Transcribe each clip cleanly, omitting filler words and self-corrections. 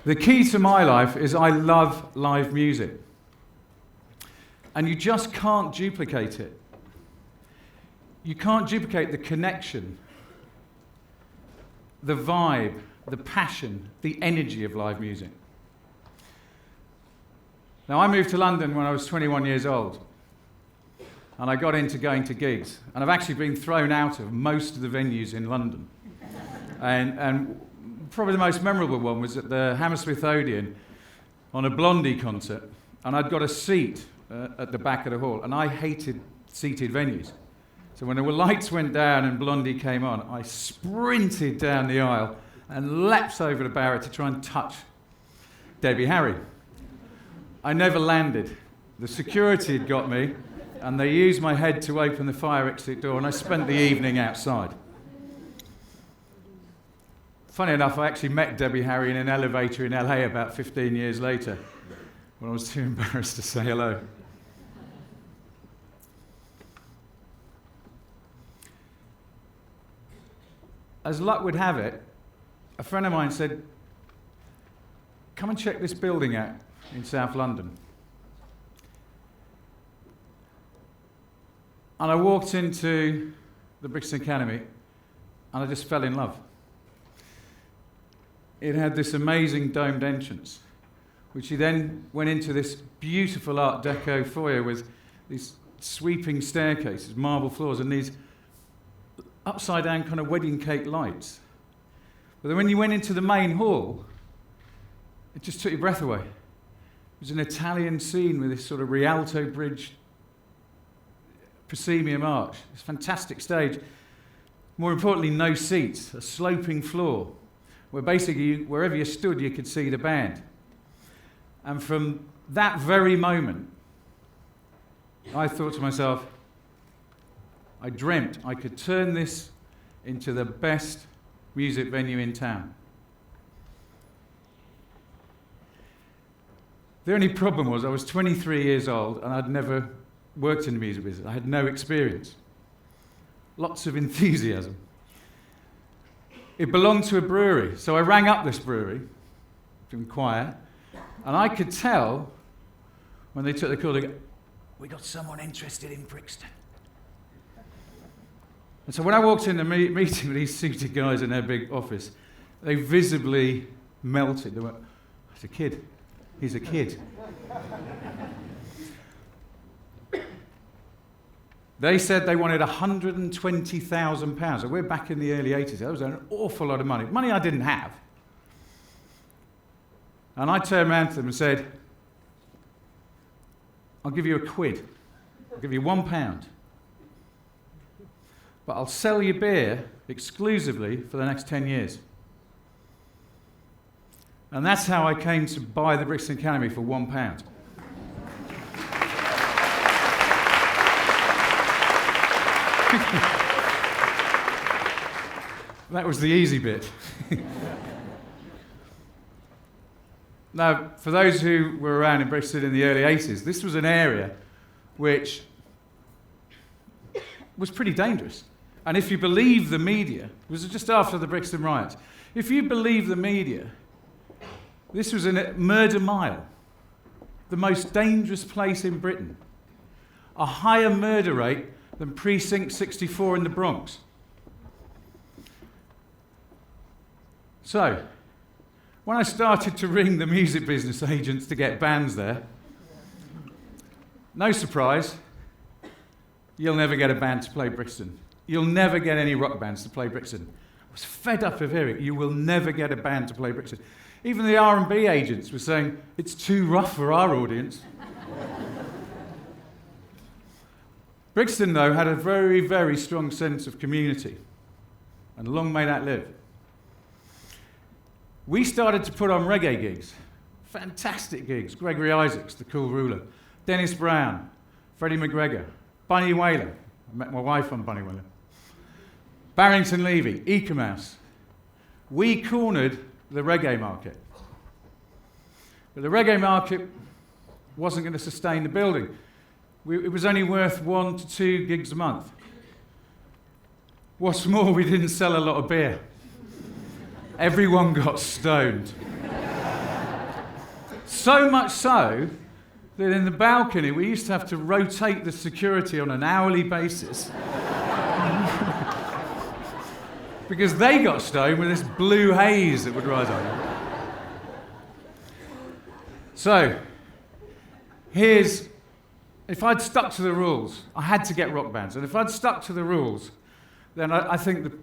The key to my life is I love live music. And you just can't duplicate it. You can't duplicate the connection, the vibe, the passion, the energy of live music. Now, I moved to London when I was 21 years old, and I got into going to gigs. And I've actually been thrown out of most of the venues in London. And probably the most memorable one was at the Hammersmith Odeon on a Blondie concert, and I'd got a seat at the back of the hall, and I hated seated venues. So when the lights went down and Blondie came on, I sprinted down the aisle and leapt over the barrier to try and touch Debbie Harry. I never landed. The security had got me, and they used my head to open the fire exit door, and I spent the evening outside. Funny enough, I actually met Debbie Harry in an elevator in LA about 15 years later, when I was too embarrassed to say hello. As luck would have it, a friend of mine said, "Come and check this building out in South London." And I walked into the Brixton Academy, and I just fell in love. It had this amazing domed entrance, which he then went into this beautiful Art Deco foyer with these sweeping staircases, marble floors, and these upside-down kind of wedding cake lights. But then when you went into the main hall, it just took your breath away. It was an Italian scene with this sort of Rialto bridge, proscenium arch, this fantastic stage. More importantly, no seats, a sloping floor, where basically wherever you stood, you could see the band. And from that very moment, I thought to myself, I dreamt I could turn this into the best music venue in town. The only problem was I was 23 years old and I'd never worked in the music business. I had no experience. Lots of enthusiasm. It belonged to a brewery, so I rang up this brewery to inquire, and I could tell when they took the call, they go, "We got someone interested in Brixton." And so when I walked in the meeting with these suited guys in their big office, they visibly melted. They went, "He's a kid. He's a kid." They said they wanted £120,000. So we're back in the early 80s. That was an awful lot of money. Money I didn't have. And I turned around to them and said, "I'll give you £1. I'll give you £1. But I'll sell you beer exclusively for the next 10 years. And that's how I came to buy the Brixton Academy for £1. That was the easy bit. Now, for those who were around in Brixton in the early 80s, this was an area which was pretty dangerous. And if you believe the media, it was just after the Brixton riots, if you believe the media, this was a murder mile, the most dangerous place in Britain. A higher murder rate than Precinct 64 in the Bronx. So, when I started to ring the music business agents to get bands there, no surprise, you'll never get a band to play Brixton. You'll never get any rock bands to play Brixton. I was fed up of hearing, you will never get a band to play Brixton. Even the R&B agents were saying, it's too rough for our audience. Brixton, though, had a very, very strong sense of community, and long may that live. We started to put on reggae gigs, fantastic gigs. Gregory Isaacs, the Cool Ruler, Dennis Brown, Freddie McGregor, Bunny Wailer. I met my wife on Bunny Wailer. Barrington Levy, Ecomouse. We cornered the reggae market. But the reggae market wasn't going to sustain the building. It was only worth 1 to 2 gigs a month. What's more, we didn't sell a lot of beer. Everyone got stoned. So much so that in the balcony we used to have to rotate the security on an hourly basis because they got stoned with this blue haze that would rise on. So, if I'd stuck to the rules, I had to get rock bands, and if I'd stuck to the rules, then I think that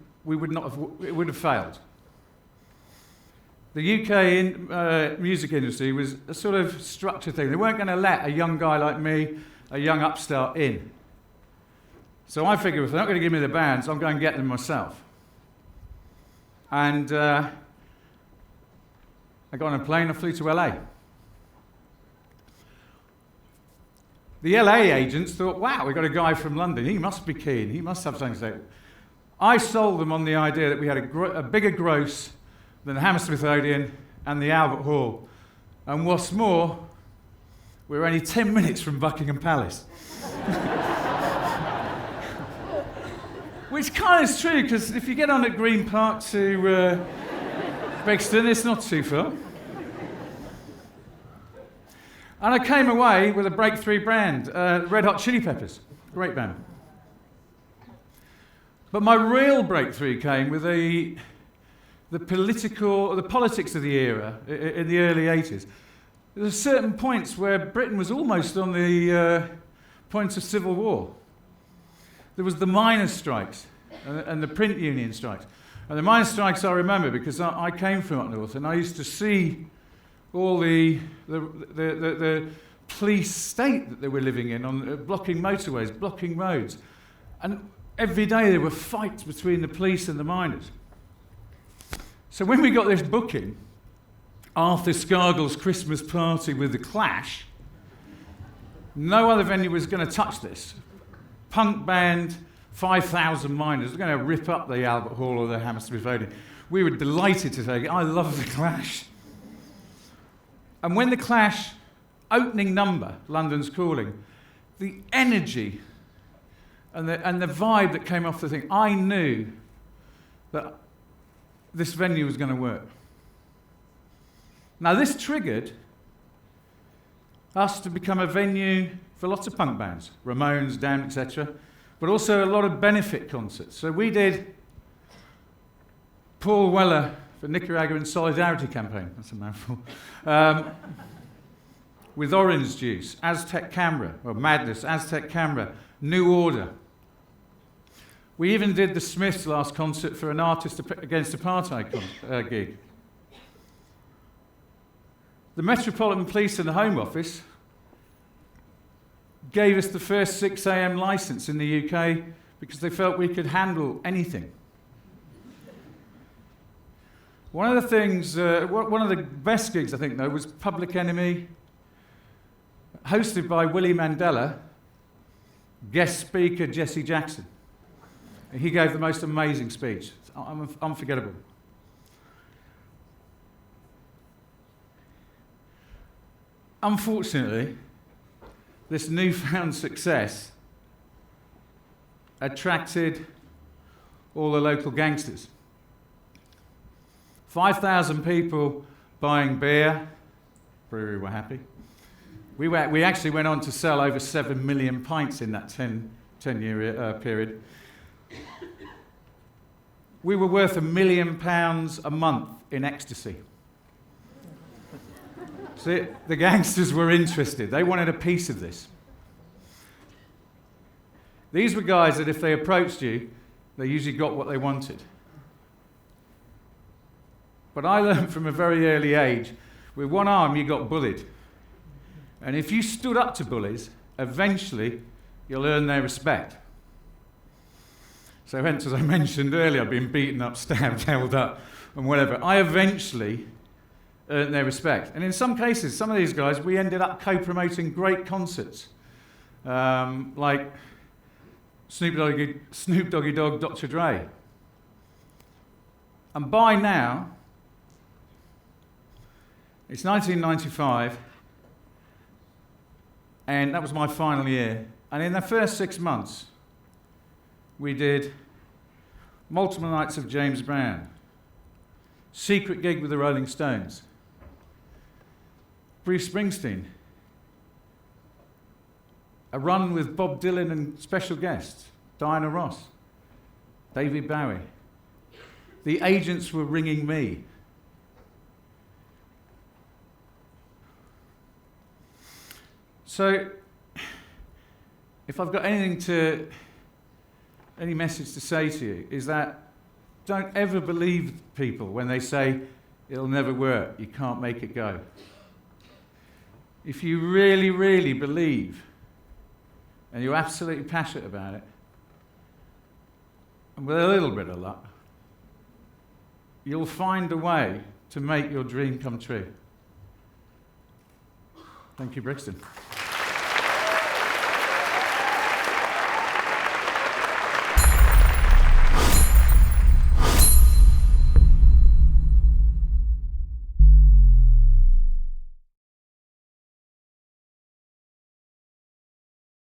it would have failed. The UK music industry was a sort of structured thing. They weren't going to let a young guy like me, a young upstart, in. So I figured if they're not going to give me the bands, I'm going to get them myself. And I got on a plane, I flew to LA. The LA agents thought, wow, we've got a guy from London, he must be keen, he must have something to say. I sold them on the idea that we had a bigger gross than the Hammersmith Odeon and the Albert Hall. And what's more, we were only 10 minutes from Buckingham Palace. Which kind of is true, because if you get on at Green Park to Brixton, it's not too far. And I came away with a breakthrough brand, Red Hot Chili Peppers, great band. But my real breakthrough came with the politics of the era in the early 80s. There were certain points where Britain was almost on the point of civil war. There was the miners' strikes and the print union strikes. And the miners' strikes I remember because I came from up north and I used to see all the police state that they were living in, on blocking motorways, blocking roads. And every day there were fights between the police and the miners. So when we got this booking, Arthur Scargill's Christmas party with The Clash, no other venue was going to touch this. Punk band, 5,000 miners, were going to rip up the Albert Hall or the Hammersmith Odeon. We were delighted to take it. I love The Clash. And when The Clash, opening number, London's Calling, the energy and the vibe that came off the thing, I knew that this venue was going to work. Now this triggered us to become a venue for lots of punk bands, Ramones, Damned, etc., but also a lot of benefit concerts. So we did Paul Weller for Nicaraguan Solidarity Campaign, that's a mouthful, with Orange Juice, Aztec Camera, or Madness, Aztec Camera, New Order. We even did the Smiths' last concert for an Artist Against Apartheid gig. The Metropolitan Police and the Home Office gave us the first 6 a.m. licence in the UK because they felt we could handle anything. One of the best gigs, I think, though, was Public Enemy, hosted by Willie Mandela, guest speaker Jesse Jackson. He gave the most amazing speech. It's unforgettable. Unfortunately, this newfound success attracted all the local gangsters. 5,000 people buying beer. Brewery were happy. We actually went on to sell over 7 million pints in that 10-year period. We were worth £1 million a month in ecstasy. So the gangsters were interested. They wanted a piece of this. These were guys that if they approached you, they usually got what they wanted. But I learned from a very early age, with one arm you got bullied. And if you stood up to bullies, eventually you'll earn their respect. So hence, as I mentioned earlier, I've been beaten up, stabbed, held up, and whatever. I eventually earned their respect. And in some cases, some of these guys, we ended up co-promoting great concerts, like Snoop Doggy Dogg, Dr. Dre. And by now, it's 1995, and that was my final year. And in the first 6 months, we did multiple nights of James Brown, secret gig with the Rolling Stones, Bruce Springsteen. A run with Bob Dylan and special guests, Diana Ross, David Bowie. The agents were ringing me. So, if I've got any message to say to you, is that don't ever believe people when they say, it'll never work, you can't make it go. If you really, really believe, and you're absolutely passionate about it, and with a little bit of luck, you'll find a way to make your dream come true. Thank you, Brixton.